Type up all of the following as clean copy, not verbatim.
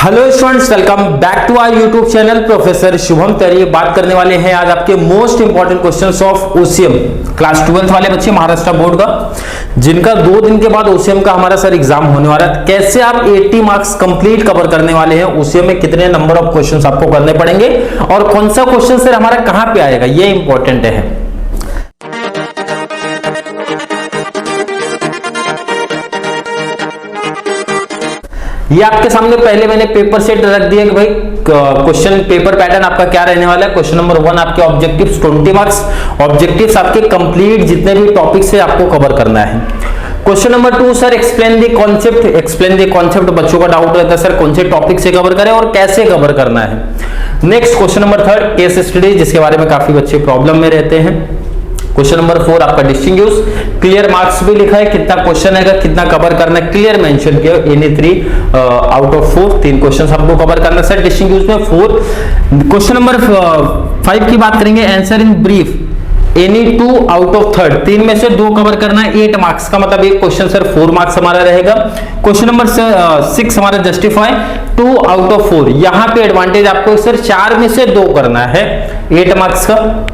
Hello students, welcome back to our YouTube channel professor Shubham Tari. बात करने वाले हैं आज आपके most important questions of OCM class 12th वाले बच्चे महाराष्ट्र बोर्ड का, जिनका 2 दिन के बाद ओसीएम का हमारा सर एग्जाम होने वाला है। कैसे आप 80 मार्क्स कंप्लीट कवर करने वाले हैं, ओसीएम में कितने नंबर ऑफ क्वेश्चंस आपको करने पड़ेंगे और कौन सा क्वेश्चन सर हमारा कहां पे आएगा, ये इंपॉर्टेंट है। ये आपके सामने पहले मैंने पेपर सेट रख दिया कि भाई क्वेश्चन पेपर पैटर्न आपका क्या रहने वाला है। क्वेश्चन नंबर 1 आपके ऑब्जेक्टिव्स 20 मार्क्स, ऑब्जेक्टिव्स आपके कंप्लीट जितने भी टॉपिक्स है आपको कवर करना है। Question number 2 sir explain the concept. Explain the concept, बच्चों का डाउट रहता है सर कौन से टॉपिक से कवर करें और कैसे कवर करना है। Next question number 3 case study, जिसके बारे में काफी बच्चे प्रॉब्लम में रहते हैं। क्वेश्चन नंबर 4 आपका डिस्टिंग्विश, क्लियर मार्क्स भी लिखा है, कितना क्वेश्चन है, कितना कवर करना है, क्लियर मेंशन किया। एनी 3 आउट ऑफ 4 3 क्वेश्चन आपको कवर करना है सर डिस्टिंग्विश में 4। क्वेश्चन नंबर 5 की बात करेंगे, answer in brief any 2 out of 3, 3 में से 2 कवर करना है 8 मार्क्स का, मतलब एक क्वेश्चन सर 4 मार्क्स हमारा रहेगा। क्वेश्चन नंबर 6 हमारा जस्टिफाई 2 आउट ऑफ 4, यहां पे एडवांटेज आपको सर 4 में से 2 करना है 8 मार्क्स का।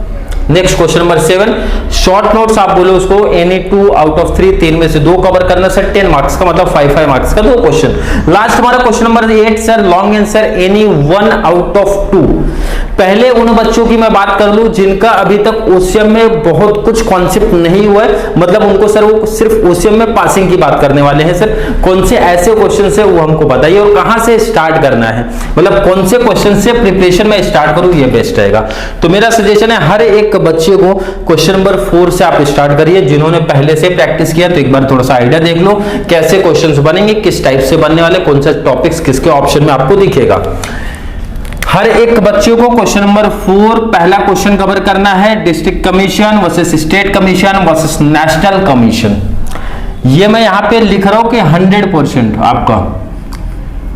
Next question number 7 short notes आप बोलो उसको एनी 2 आउट ऑफ 3, 3 में से 2 कवर करना सर 10 मार्क्स का, मतलब 5 मार्क्स का 2 क्वेश्चन। लास्ट हमारा question number 8 sir long answer any 1 out of 2। पहले उन बच्चों की मैं बात कर लूं जिनका अभी तक ओसीएम में बहुत कुछ कॉन्सेप्ट नहीं हुआ है, मतलब उनको सर वो सिर्फ ओसीएम में पासिंग की बात करने वाले हैं। सर कौन से ऐसे क्वेश्चन है वो हमको बताइए और कहां से स्टार्ट करना है, मतलब कौन से क्वेश्चन से प्रिपरेशन में स्टार्ट करूं, ये बेस्ट रहेगा। तो मेरा सजेशन है हर एक बच्चे को क्वेश्चन नंबर 4 से आप स्टार्ट करिए। जिन्होंने पहले से प्रैक्टिस किया तो एक बार थोड़ा सा आइडिया देख लो कैसे क्वेश्चंस बनेंगे, किस टाइप से बनने वाले, कौन सा टॉपिक्स किसके ऑप्शन में आपको दिखेगा। हर एक बच्चे को क्वेश्चन नंबर 4 पहला क्वेश्चन कवर करना है, district commission versus state commission versus national commission. ये मैं यहां पे लिख रहा हूं कि 100% आपका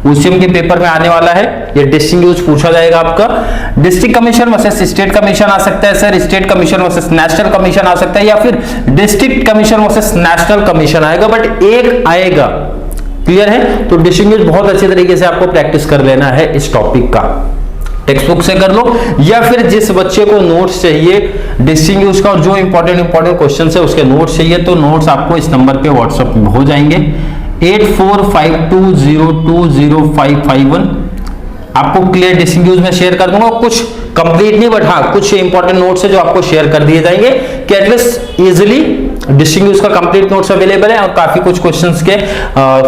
ओसीएम के पेपर में आने वाला है। ये डिस्टिंग्विश पूछा जाएगा आपका। District commission versus state commission आ सकता है sir, state commission versus national commission आ सकता है, या फिर district commission versus national commission आएगा, बट एक आएगा। क्लियर है? तो डिस्टिंग्विश बहुत अच्छे तरीके से आपको प्रैक्टिस कर लेना है इस टॉपिक का, टेक्स्ट बुक से कर लो, या फिर जिस बच्चे को नोट्स चाहिए डिस्टिंग्विश का और जो इंपॉर्टेंट क्वेश्चन है उसके नोट्स चाहिए, तो नोट्स आपको इस नंबर पे व्हाट्सएप में हो जाएंगे 8452020551। आपको क्लियर डिस्टिंग्विश में शेयर कर दूंगा, कुछ कंप्लीट नहीं बट हाँ कुछ इंपॉर्टेंट नोट्स है जो आपको शेयर कर दिए जाएंगे कि एटलीस्ट इजीली डिस्टिंग्विश का कंप्लीट नोट्स अवेलेबल है और काफी कुछ क्वेश्चंस के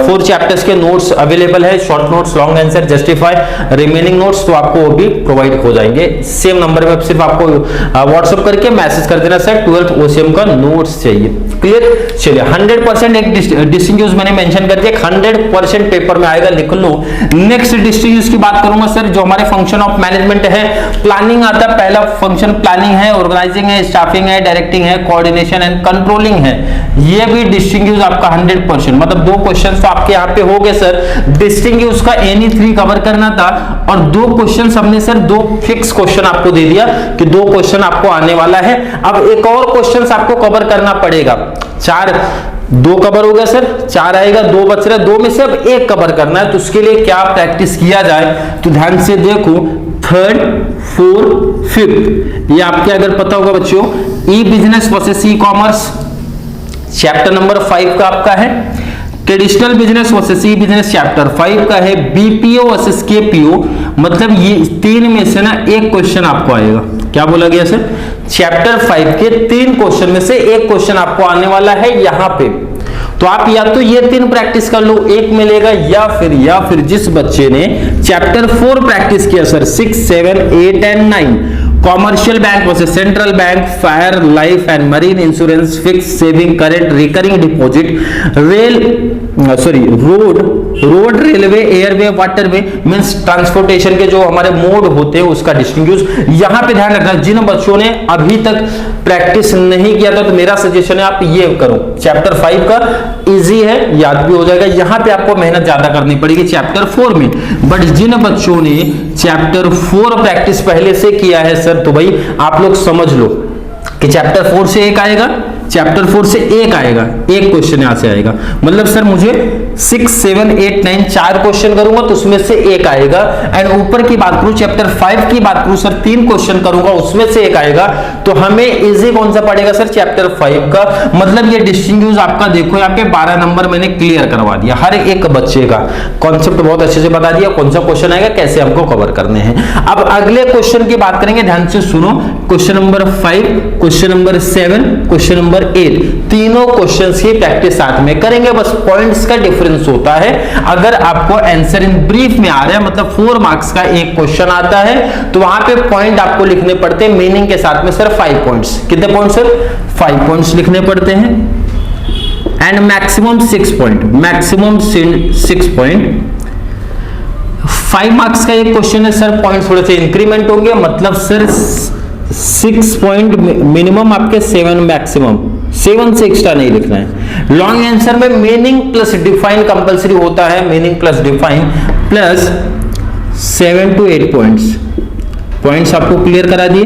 4 चैप्टर्स के नोट्स अवेलेबल है, short notes, long answer, justify, remaining notes, तो आपको वो भी प्रोवाइड हो जाएंगे। सेम नंबर में सिर्फ आपको व्हाट्सएप करके मैसेज कर देना सर 12th ओसीएम का नोट्स चाहिए। क्लियर? चलिए 100% एक डिस्टिंग्विश मैंने मेंशन कर दिया, 100% पेपर में आएगा, लिख लो। नेक्स्ट डिस्टिंग्विश की बात करूंगा सर, जो हमारे फंक्शन ऑफ मैनेजमेंट है, प्लानिंग आता है, पहला फंक्शन प्लानिंग है, ऑर्गेनाइजिंग है, स्टाफिंग है, डायरेक्टिंग है, कोऑर्डिनेशन एंड कंट्रोलिंग है। ये भी डिस्टिंग्विश आपका 100%, मतलब 2 क्वेश्चन तो आपके यहाँ पे हो गए सर। डिस्टिंग्विश का एनी 3 कवर करना था और 2 क्वेश्चन हमने सर 2 फिक्स क्वेश्चन आपको दे दिया कि 2 क्वेश्चन आपको आने वाला है। अब एक और क्वेश्चन आपको कवर करना पड़ेगा, 4 2 कवर हो गया सर, 4 आएगा, 2 बच रहे, 2 में से अब 1 कवर करना है। तो उसके लिए क्या प्रैक्टिस किया जाए, तो ध्यान से देखो 3rd 4th 5th, ये आपके अगर पता होगा बच्चों, e business versus e commerce chapter number 5 का आपका है, traditional business versus e business chapter 5 का है, बीपीओ वर्सेस केपीओ, मतलब ये 3 में से ना 1 क्वेश्चन आपको आएगा। क्या बोला गया सर? चैप्टर 5 के 3 क्वेश्चन में से 1 क्वेश्चन आपको आने वाला है यहां पे। तो आप या तो ये 3 प्रैक्टिस कर लो, 1 मिलेगा, या फिर जिस बच्चे ने चैप्टर 4 प्रैक्टिस किया sir 6 7 8 and 9, commercial bank versus central bank, fire, life and marine insurance, fix saving, current, recurring deposit, road, railway, airway, waterway, means transportation के जो हमारे मोड होते हैं उसका डिस्टिंग्विश। यहां पे ध्यान रखना, जिन बच्चों ने अभी तक प्रैक्टिस नहीं किया था तो मेरा सजेशन है आप ये करो, चैप्टर 5 का इजी है, याद भी हो जाएगा। यहां पे आपको मेहनत ज्यादा करनी पड़ेगी चैप्टर 4 में, बट जिन बच्चों ने चैप्टर 4 प्रैक्टिस पहले से किया है सर, तो भाई आप लोग समझ लो कि चैप्टर 4 से 1 आएगा, चैप्टर 4 से 1 आएगा, 1 क्वेश्चन यहां से आएगा, मतलब सर मुझे 6, 7, 8, 9 4 क्वेश्चन करूंगा तो उसमें से एक आएगा। एंड ऊपर की बात करूं, चैप्टर 5 की बात करूं सर, 3 क्वेश्चन करूंगा उसमें से एक आएगा। तो हमें इजी कौन सा पड़ेगा सर, चैप्टर 5 का। मतलब ये डिस्टिंग्विश आपका देखो यहाँ पे 12 नंबर मैंने क्लियर करवा दिया, हर एक बच्चे का कॉन्सेप्ट बहुत अच्छे से बता दिया, कौन सा क्वेश्चन आएगा, कैसे हमको कवर करने हैं। अब अगले क्वेश्चन की बात करेंगे, ध्यान से सुनो। Question number 5, question number 7, question number 8, तीनों क्वेश्चंस की प्रैक्टिस साथ में करेंगे। बस पॉइंट्स का डिफरेंस होता है। अगर आपको आंसर इन ब्रीफ में आ रहा है, मतलब 4 मार्क्स का एक क्वेश्चन आता है, तो वहां पे पॉइंट आपको लिखने पड़ते हैं मीनिंग के साथ में सर 5 पॉइंट्स। कितने पॉइंट्स सर, 5 पॉइंट्स लिखने पड़ते हैं। And maximum 6 point, maximum 6 point. 5 marks का एक क्वेश्चन है सर, पॉइंट थोड़े से इंक्रीमेंट होंगे, मतलब सर 6 पॉइंट मिनिमम आपके, 7 मैक्सिमम, 7 से एक्स्ट्रा नहीं लिखना है। लॉन्ग आंसर में मीनिंग प्लस डिफाइन कंपलसरी होता है, meaning plus define plus 7 to 8 points आपको क्लियर करा दिए।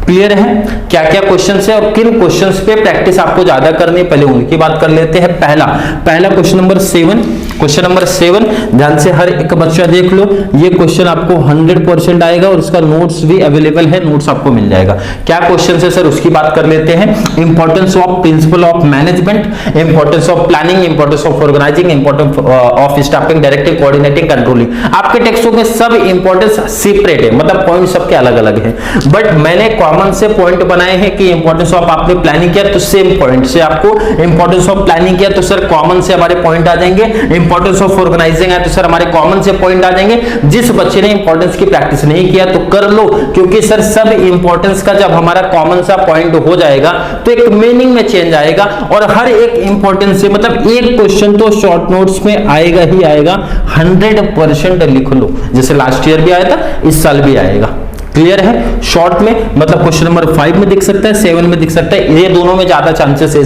क्लियर है क्या क्या क्वेश्चंस है और किन क्वेश्चंस पे प्रैक्टिस आपको ज्यादा करनी है, पहले उनकी बात कर लेते हैं। पहला क्वेश्चन नंबर 7, क्वेश्चन नंबर 7 ध्यान से हर एक बच्चा देख लो। ये क्वेश्चन आपको 100% आएगा और इसका नोट्स भी अवेलेबल है, नोट्स आपको मिल जाएगा। क्या क्वेश्चन है सर, उसकी बात कर लेते हैं। Importance of principle of management, importance of planning, importance of organising, importance of staffing, directing, coordinating, controlling. आपके टेक्स्टों में सब इंपॉर्टेंस सेपरेट है, मतलब पॉइंट सबके अलग अलग है, बट मैंने कॉमन से पॉइंट बनाए हैं कि इंपॉर्टेंस ऑफ आपने प्लानिंग किया तो सेम पॉइंट से आपको, इंपॉर्टेंस ऑफ प्लानिंग किया तो सर कॉमन से हमारे पॉइंट आ जाएंगे, इंपॉर्टेंस ऑफ ऑर्गेनाइजिंग है तो सर हमारे कॉमन से पॉइंट आ जाएंगे। जिस बच्चे ने इंपॉर्टेंस की प्रैक्टिस नहीं किया तो कर लो, क्योंकि सर सब इंपॉर्टेंस का जब हमारा कॉमन सा पॉइंट हो जाएगा तो एक मीनिंग में चेंज आएगा और हर एक इंपॉर्टेंस से, मतलब एक क्वेश्चन तो शॉर्ट नोट्स में आएगा ही आएगा। 100% लिख लो, जैसे लास्ट ईयर भी आया था, इस साल भी आएगा। क्लियर है, शॉर्ट में मतलब क्वेश्चन नंबर 5 में दिख सकता है, 7 में दिख सकता है, ये दोनों में ज्यादा चांसेस है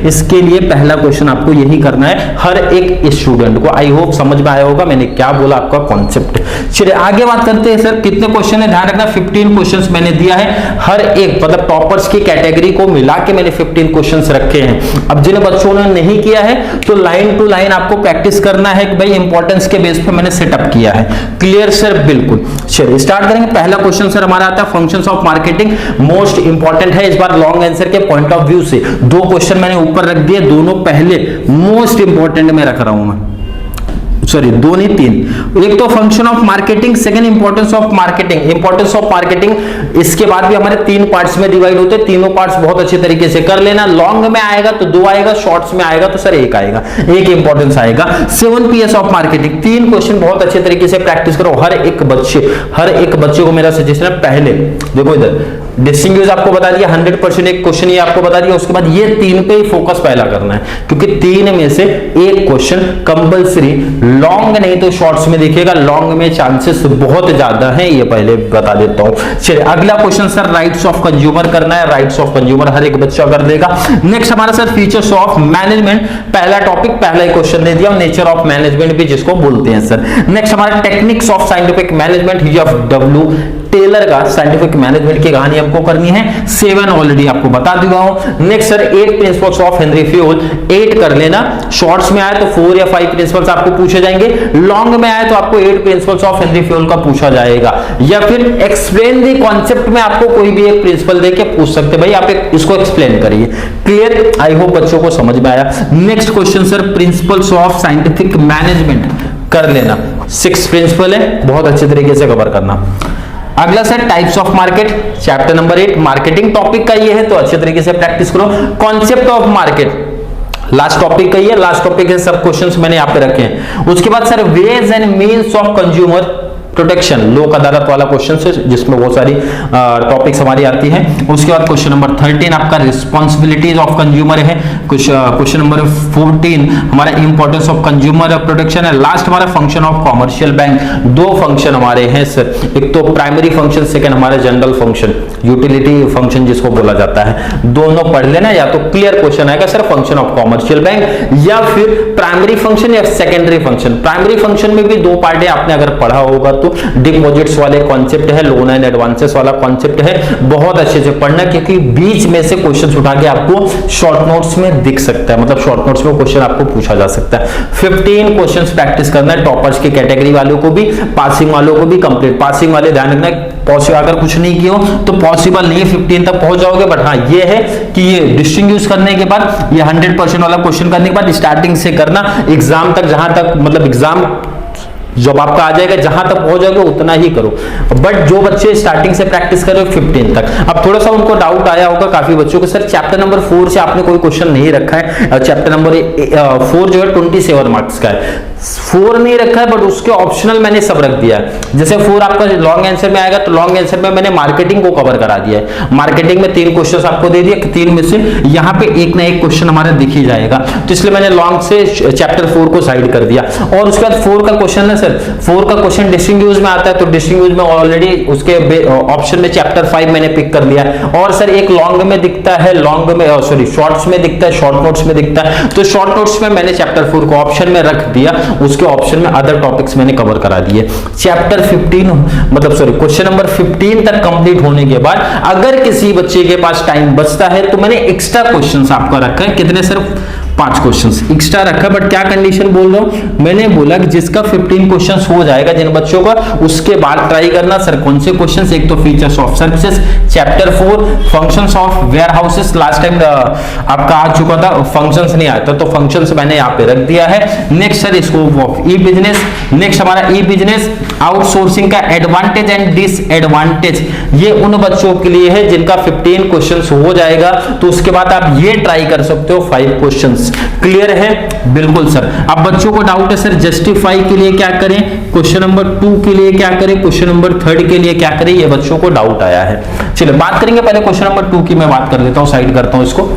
इसके लिए पहला क्वेश्चन आपको यही करना है हर एक स्टूडेंट को। आई होप समझ में आया होगा मैंने क्या बोला, आपका कॉन्सेप्ट। चलिए आगे बात करते हैं सर, कितने क्वेश्चन है, ध्यान रखना 15 क्वेश्चन मैंने दिया है। हर एक मतलब टॉपर्स की कैटेगरी को मिला के मैंने 15 क्वेश्चन रखे हैं। अब जिन बच्चों ने नहीं किया है तो लाइन टू लाइन आपको प्रैक्टिस करना है कि भाई इंपॉर्टेंस के बेस पे मैंने सेटअप किया है। क्लियर सर, बिल्कुल। चलिए स्टार्ट करेंगे। पहला क्वेश्चन सर हमारा आता है functions of marketing, most important है इस बार लॉन्ग आंसर के पॉइंट ऑफ व्यू से। 2 क्वेश्चन मैंने ऊपर रख दिए, दोनों पहले मोस्ट इंपॉर्टेंट में रख रहा हूं मैं, सॉरी 2 नहीं 3। एक तो function of marketing, second importance of marketing. Importance of marketing इसके बाद भी हमारे 3 पार्ट्स में डिवाइड होते हैं, तीनों पार्ट्स बहुत अच्छे तरीके से कर लेना। लॉन्ग में आएगा तो 2 आएगा, शॉर्ट्स में आएगा तो सर 1 आएगा, 1 इंपॉर्टेंस आएगा। 7 PS ऑफ मार्केटिंग, 3 क्वेश्चन बहुत अच्छे तरीके से प्रैक्टिस करो। हर एक बच्चे को मेरा सजेशन है, पहले देखो इधर डिस्टिंग्विश आपको बता दिया 100% एक क्वेश्चन ये आपको बता दिया, उसके बाद ये 3 पे ही फोकस पहला करना है, क्योंकि 3 में से एक क्वेश्चन कंपलसरी, लॉन्ग नहीं तो शॉर्ट्स में दिखेगा, लॉन्ग में चांसेस बहुत ज्यादा हैं, ये पहले बता देता हूं। चलिए अगला question sir rights of consumer करना है। राइट्स ऑफ कंज्यूमर हर एक बच्चा कर देगा। नेक्स्ट हमारा सर फीचर्स ऑफ मैनेजमेंट, पहला टॉपिक पहला ही क्वेश्चन दे दिया, नेचर ऑफ मैनेजमेंट भी जिसको बोलते हैं सर। नेक्स्ट हमारा techniques of scientific management, DFW Taylor का साइंटिफिक मैनेजमेंट की कहानी हमको करनी है। 7 ऑलरेडी आपको बता दिया हूं। Next sir 8 principles of Henry fuel, 8 कर लेना। शॉर्ट्स में आए तो 4 या 5 प्रिंसिपल्स आपको पूछे जाएंगे, लॉन्ग में आए तो आपको 8 प्रिंसिपल्स ऑफ हेनरी फ्यूल का पूछा जाएगा, या फिर एक्सप्लेन द कॉन्सेप्ट में आपको कोई भी एक प्रिंसिपल देके पूछ सकते, भाई आप इसको एक्सप्लेन करिए। क्लियर, आई होप बच्चों को समझ में आया। Next question sir principles of scientific management कर लेना, 6 प्रिंसिपल है, बहुत अच्छे तरीके से कवर करना। अगला sir types of market, chapter number 8 marketing topic का ये है, तो अच्छे तरीके से प्रैक्टिस करो। Concept of market last topic का ये, लास्ट टॉपिक है, सब क्वेश्चंस मैंने यहाँ पे रखे हैं। उसके बाद sir ways and means of consumer protection, Lok Adalat वाला क्वेश्चन है जिसमें बहुत सारी टॉपिक्स हमारी आती है। उसके बाद क्वेश्चन नंबर 13 आपका रिस्पॉन्सिबिलिटीज ऑफ कंज्यूमर है। क्वेश्चन नंबर 14 हमारा इंपॉर्टेंस ऑफ कंज्यूमर प्रोटेक्शन है। लास्ट हमारा function of commercial bank. 2 function हमारे हैं सर, एक तो प्राइमरी फंक्शन, सेकंड हमारा जनरल फंक्शन, यूटिलिटी फंक्शन जिसको बोला जाता है। दोनों पढ़ लेना, या तो क्लियर क्वेश्चन आएगा sir function of commercial bank या फिर प्राइमरी फंक्शन या सेकेंडरी फंक्शन। प्राइमरी फंक्शन में भी 2 पार्ट है, आपने अगर पढ़ा होगा तो डिपॉजिट्स वाले कॉन्सेप्ट है, लोन एंड एडवांसेस वाला कॉन्सेप्ट है, बहुत अच्छे से पढ़ना, क्योंकि बीच में से क्वेश्चन उठा के आपको शॉर्ट नोट्स में दिख सकता है, मतलब शॉर्ट नोट्स में क्वेश्चन आपको पूछा जा सकता है। 15 क्वेश्चंस प्रैक्टिस करना है, टॉपर्स की कैटेगरी वालों को भी, पासिंग वालों को भी। कंप्लीट पासिंग वाले ध्यान रखना, पॉसिबल अगर कुछ नहीं किया हो तो पॉसिबल नहीं है 15 तक पहुंच जाओगे, बट हाँ ये है कि ये डिस्टिंग्विश करने के बाद, ये 100% वाला क्वेश्चन करने के बाद स्टार्टिंग से करना, एग्जाम तक जहां तक मतलब एग्जाम जब आपका आ जाएगा जहां तक पहुंच जाओगे उतना ही करो। बट जो बच्चे स्टार्टिंग से प्रैक्टिस कर रहे हो 15 तक, अब थोड़ा सा उनको डाउट आया होगा काफी बच्चों को, सर चैप्टर नंबर 4 से आपने कोई क्वेश्चन नहीं रखा है, चैप्टर नंबर 4 जो है 27 मार्क्स का है, 4 नहीं रखा है, बट उसके ऑप्शनल मैंने सब रख दिया है। जैसे 4 आपका लॉन्ग आंसर में आएगा तो लॉन्ग आंसर में मैंने मार्केटिंग को कवर करा दिया है, मार्केटिंग में 3 क्वेश्चन आपको दे दिए, 3 में से यहाँ पे एक ना एक क्वेश्चन हमारा दिख ही जाएगा, तो इसलिए मैंने लॉन्ग से चैप्टर 4 को साइड कर दिया। और उसके बाद 4 का क्वेश्चन है सर, 4 का क्वेश्चन डिस्टिंग्विश में आता है, तो डिस्टिंग्विश में ऑलरेडी उसके ऑप्शन में चैप्टर 5 मैंने पिक कर लिया। और सर एक लॉन्ग में दिखता है, लॉन्ग में सॉरी शॉर्ट्स में दिखता है, शॉर्ट नोट्स में दिखता है, तो शॉर्ट नोट्स में मैंने चैप्टर 4 को ऑप्शन में रख दिया, उसके ऑप्शन में अदर टॉपिक्स मैंने कवर करा दिए। चैप्टर 15 मतलब सॉरी क्वेश्चन नंबर 15 तक कंप्लीट होने के बाद अगर किसी बच्चे के पास टाइम बचता है तो मैंने एक्स्ट्रा क्वेश्चंस आपका रखा है, कितने सर 5 क्वेश्चंस एक्स्ट्रा रखा, बट क्या कंडीशन बोल रहा हूं, मैंने बोला कि जिसका 15 क्वेश्चंस हो जाएगा जिन बच्चों का, उसके बाद ट्राई करना सर कौन से क्वेश्चंस, एक तो features of services, chapter 4 functions of warehouses, last time आपका आ चुका था, फंक्शंस नहीं आया था तो फंक्शंस मैंने यहाँ पे रख दिया है। Next sir scope of E business, next हमारा ई बिजनेस आउटसोर्सिंग का एडवांटेज एंड डिसएडवांटेज, ये उन बच्चों के लिए है जिनका 15 क्वेश्चंस हो जाएगा, तो उसके बाद आप ये ट्राई कर सकते हो 5 क्वेश्चंस। क्लियर है? बिल्कुल सर। अब बच्चों को डाउट है सर जस्टिफाई के लिए क्या करें, क्वेश्चन नंबर 2 के लिए क्या करें, क्वेश्चन नंबर 3 के लिए क्या करें, ये बच्चों को डाउट आया है। चलिए बात करेंगे, पहले क्वेश्चन नंबर 2 की मैं बात कर लेता हूं, साइड करता हूं इसको।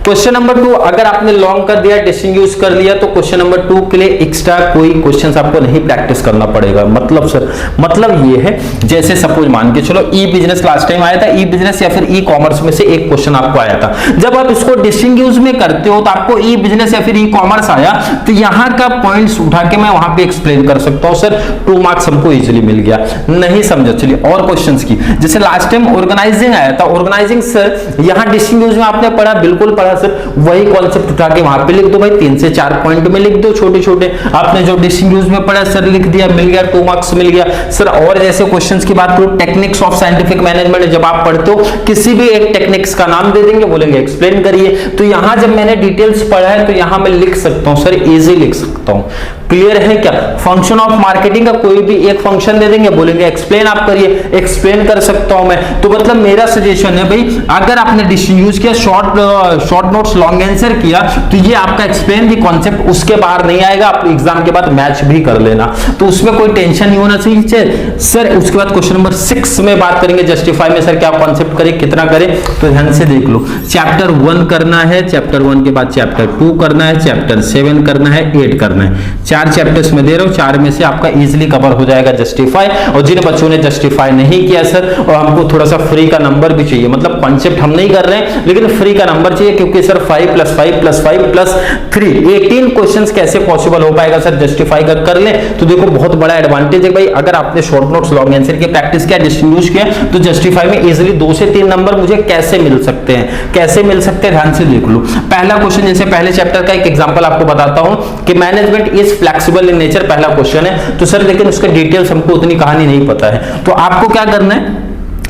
क्वेश्चन नंबर 2 अगर आपने लॉन्ग कर दिया, डिस्टिंग्विश कर लिया, तो क्वेश्चन नंबर 2 के लिए एक्स्ट्रा कोई क्वेश्चंस आपको नहीं प्रैक्टिस करना पड़ेगा। मतलब सर मतलब ये है, जैसे सपोज मान के चलो ई बिजनेस लास्ट टाइम आया था, ई बिजनेस या फिर ई कॉमर्स में से एक क्वेश्चन आपको आया था, जब आप इसको डिस्टिंग्विश में करते हो तो आपको ई बिजनेस या फिर ई कॉमर्स आया, तो यहाँ का पॉइंट्स उठा के मैं वहां पे एक्सप्लेन कर सकता हूँ सर, 2 मार्क्स हमको इजिली मिल गया। नहीं समझा, चलिए और क्वेश्चन की, जैसे लास्ट टाइम ऑर्गेनाइजिंग आया था, ऑर्गेनाइजिंग सर यहाँ डिस्टिंग्विश में आपने पढ़ा, बिल्कुल पढ़ा सर, वही कॉन्सेप्ट उठा के वहां पे लिख दो भाई, 3 से 4 पॉइंट में लिख दो छोटे छोटे, आपने जो डिस्टिंग्विश में पढ़ा सर लिख दिया, मिल गया, 2 मार्क्स मिल गया सर। और जैसे क्वेश्चंस की बात करो, टेक्निक्स ऑफ साइंटिफिक मैनेजमेंट, जब आप पढ़ते हो किसी भी एक टेक्निक्स का नाम दे देंगे, बोलेंगे एक्सप्लेन करिए, तो यहां जब मैंने डिटेल्स पढ़ा है तो यहां मैं लिख सकता हूं सर, इजी लिख सकता हूं। क्लियर है क्या? फंक्शन ऑफ मार्केटिंग का कोई भी एक फंक्शन दे देंगे, बोलेंगे एक्सप्लेन आप करिए, एक्सप्लेन कर सकता हूं मैं। तो मतलब मेरा सजेशन है भाई, अगर आपने डिस्टिंग्विश किया, शॉर्ट नोट्स लॉन्ग आंसर किया, तो ये आपका एक्सप्लेन दी कॉन्सेप्ट उसके बाहर नहीं आएगा, आप एग्जाम के बाद मैच भी कर लेना, तो उसमें कोई टेंशन नहीं होना चाहिए सर। उसके बाद क्वेश्चन नंबर 6 में बात करेंगे जस्टिफाई में सर क्या कॉन्सेप्ट करें, कितना करें, तो ध्यान से देख लो। चैप्टर 1 करना है, चैप्टर 1 के बाद चैप्टर 2 करना है, चैप्टर 7 करना है, 8 करना है, 4 चैप्टर्स में दे रहा हूं, 4 में से आपका इजीली कवर हो जाएगा जस्टिफाई। और जिन बच्चों ने जस्टिफाई नहीं किया सर, और हमको थोड़ा सा फ्री का नंबर भी चाहिए, मतलब कॉन्सेप्ट हम नहीं कर रहे हैं लेकिन फ्री का नंबर चाहिए, क्योंकि सर 5 + 5 + 5 + 3 18 क्वेश्चंस कैसे पॉसिबल हो पाएगा सर जस्टिफाई का कर ले, तो देखो बहुत बड़ा एडवांटेज है भाई, अगर आपने शॉर्ट नोट्स लॉन्ग आंसर की प्रैक्टिस किया, डिस्टिंग्विश किया, तो जस्टिफाई में इजीली 2 से 3 नंबर मुझे कैसे मिल सकते हैं, कैसे मिल सकते हैं, ध्यान से देख लो। पहला क्वेश्चन, जैसे पहले चैप्टर का एक एग्जांपल आपको बताता हूं कि management is flexible in nature, पहला क्वेश्चन है, तो सर लेकिन उसका डिटेल्स हमको उतनी कहानी नहीं पता है, तो आपको क्या करना है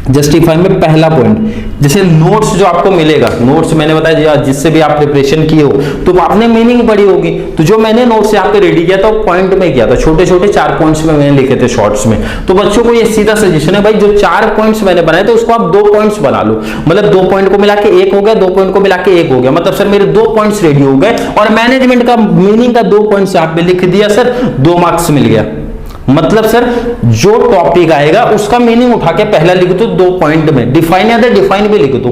जस्टिफाई में पहला पॉइंट, जैसे नोट्स जो आपको मिलेगा, नोट्स मैंने बताया जिससे भी आप प्रिपरेशन किए हो तो आपने मीनिंग पढ़ी होगी, तो जो मैंने नोट्स यहाँ पे रेडी किया था वो पॉइंट में किया था, छोटे छोटे 4 पॉइंट्स में मैंने लिखे थे शॉर्ट्स में। तो बच्चों को ये सीधा सजेशन है भाई, जो 4 पॉइंट्स मैंने बनाए थे उसको आप 2 पॉइंट्स बना लो, मतलब 2 पॉइंट को मिला के 1 हो गया, 2 पॉइंट को मिला के 1 हो गया, मतलब सर मेरे 2 पॉइंट्स रेडी हो गए, और मैनेजमेंट का मीनिंग का 2 पॉइंट्स आप पे लिख दिया सर, 2 मार्क्स मिल गया। मतलब सर जो टॉपिक आएगा उसका मीनिंग उठा के पहला लिख दो 2 पॉइंट में, डिफाइन या डिफाइन भी लिख दो,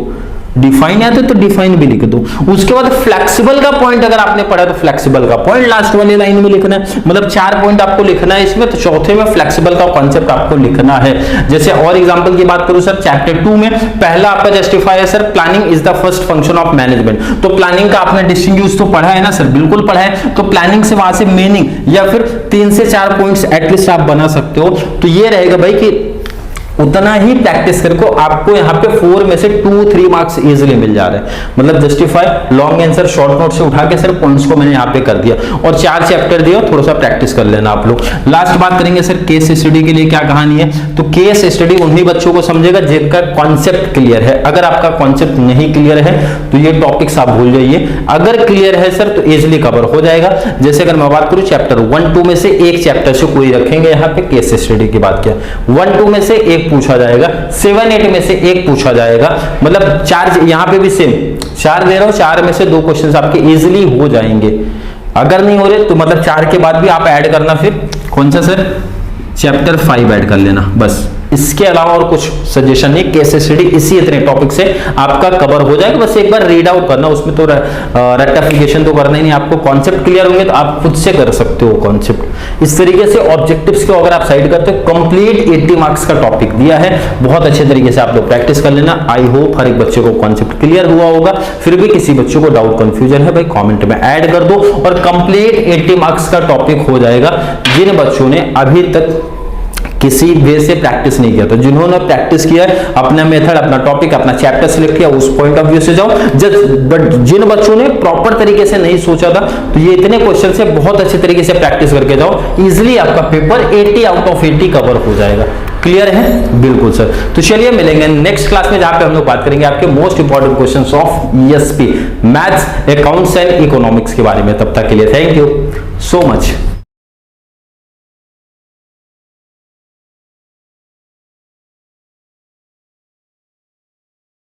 डिफाइन है तो डिफाइन भी लिख दो। उसके बाद फ्लेक्सिबल का पॉइंट अगर आपने पढ़ा तो फ्लेक्सिबल का पॉइंट लास्ट वाली लाइन में लिखना है, मतलब 4 पॉइंट आपको लिखना है इसमें, तो चौथे में फ्लेक्सिबल का कॉन्सेप्ट आपको लिखना है। जैसे और एग्जांपल की बात करूं सर, चैप्टर 2 में पहला आपका जस्टिफाई है sir, planning is the first function of management. तो प्लानिंग का आपने डिस्टिंग्विश तो पढ़ा है ना सर, बिल्कुल पढ़ा है। तो प्लानिंग से वहां से मीनिंग या फिर 3 से 4 पॉइंट्स एटलीस्ट आप बना सकते हो। तो ये रहेगा भाई कि उतना ही प्रैक्टिस करके आपको यहाँ पे 4 में से 2-3 मार्क्स इजीली मिल जा रहे हैं। मतलब justify long answer short note से उठा के सर पॉइंट्स को मैंने यहाँ पे कर दिया और 4 चैप्टर दिया, थोड़ा सा प्रैक्टिस कर लेना आप लोग। लास्ट बात करेंगे सर केस स्टडी के लिए क्या कहानी है। तो केस स्टडी उन्हीं बच्चों को समझेगा जिनका कॉन्सेप्ट क्लियर है। अगर आपका कॉन्सेप्ट नहीं क्लियर है तो ये टॉपिक्स आप भूल जाइए, अगर क्लियर है सर तो इजिली कवर हो जाएगा। जैसे अगर मैं बात करूं चैप्टर 1-2 में से एक चैप्टर से कोई रखेंगे यहाँ पे केस स्टडी की बात किया, 1-2 में से एक पूछा जाएगा, 7-8 में से एक पूछा जाएगा। मतलब 4 यहां पे भी सेम 4 दे रहा हूं, 4 में से 2 क्वेश्चंस आपके इजीली हो जाएंगे। अगर नहीं हो रहे तो मतलब 4 के बाद भी आप ऐड करना, फिर कौन सा सर चैप्टर 5 ऐड कर लेना बस। इसके अलावा और कुछ सजेशन नहीं, केस स्टडी इसी इतने टॉपिक से आपका कवर हो जाएगा। बस एक बार रीड आउट करना, उसमें तो रेक्टिफिकेशन तो करना ही नहीं, आपको कॉन्सेप्ट क्लियर होंगे तो आप खुद से कर सकते हो कॉन्सेप्ट। इस तरीके से ऑब्जेक्टिव्स को अगर आप साइड करते हो, कंप्लीट 80 मार्क्स का टॉपिक दिया है, बहुत अच्छे तरीके से आप लोग प्रैक्टिस कर लेना। आई होप हर एक बच्चे को कॉन्सेप्ट क्लियर हुआ होगा। फिर भी किसी बच्चे को डाउट कंफ्यूजन है भाई कॉमेंट में ऐड कर दो और कंप्लीट 80 मार्क्स का टॉपिक हो जाएगा। जिन बच्चों ने अभी तक किसी वे से प्रैक्टिस नहीं किया, तो जिन्होंने प्रैक्टिस किया है अपना मेथड, अपना टॉपिक, अपना चैप्टर सिलेक्ट किया, उस पॉइंट ऑफ व्यू से जाओ। बट जिन बच्चों ने प्रॉपर तरीके से नहीं सोचा था, तो ये इतने क्वेश्चन से बहुत अच्छे तरीके से प्रैक्टिस करके जाओ, इजीली आपका पेपर 80 आउट ऑफ 80 कवर हो जाएगा। क्लियर है? बिल्कुल सर। तो चलिए मिलेंगे नेक्स्ट क्लास में, जहां पे हम लोग बात करेंगे आपके most important questions of ESP, maths, accounts and economics के बारे में। तब तक के लिए थैंक यू सो मच।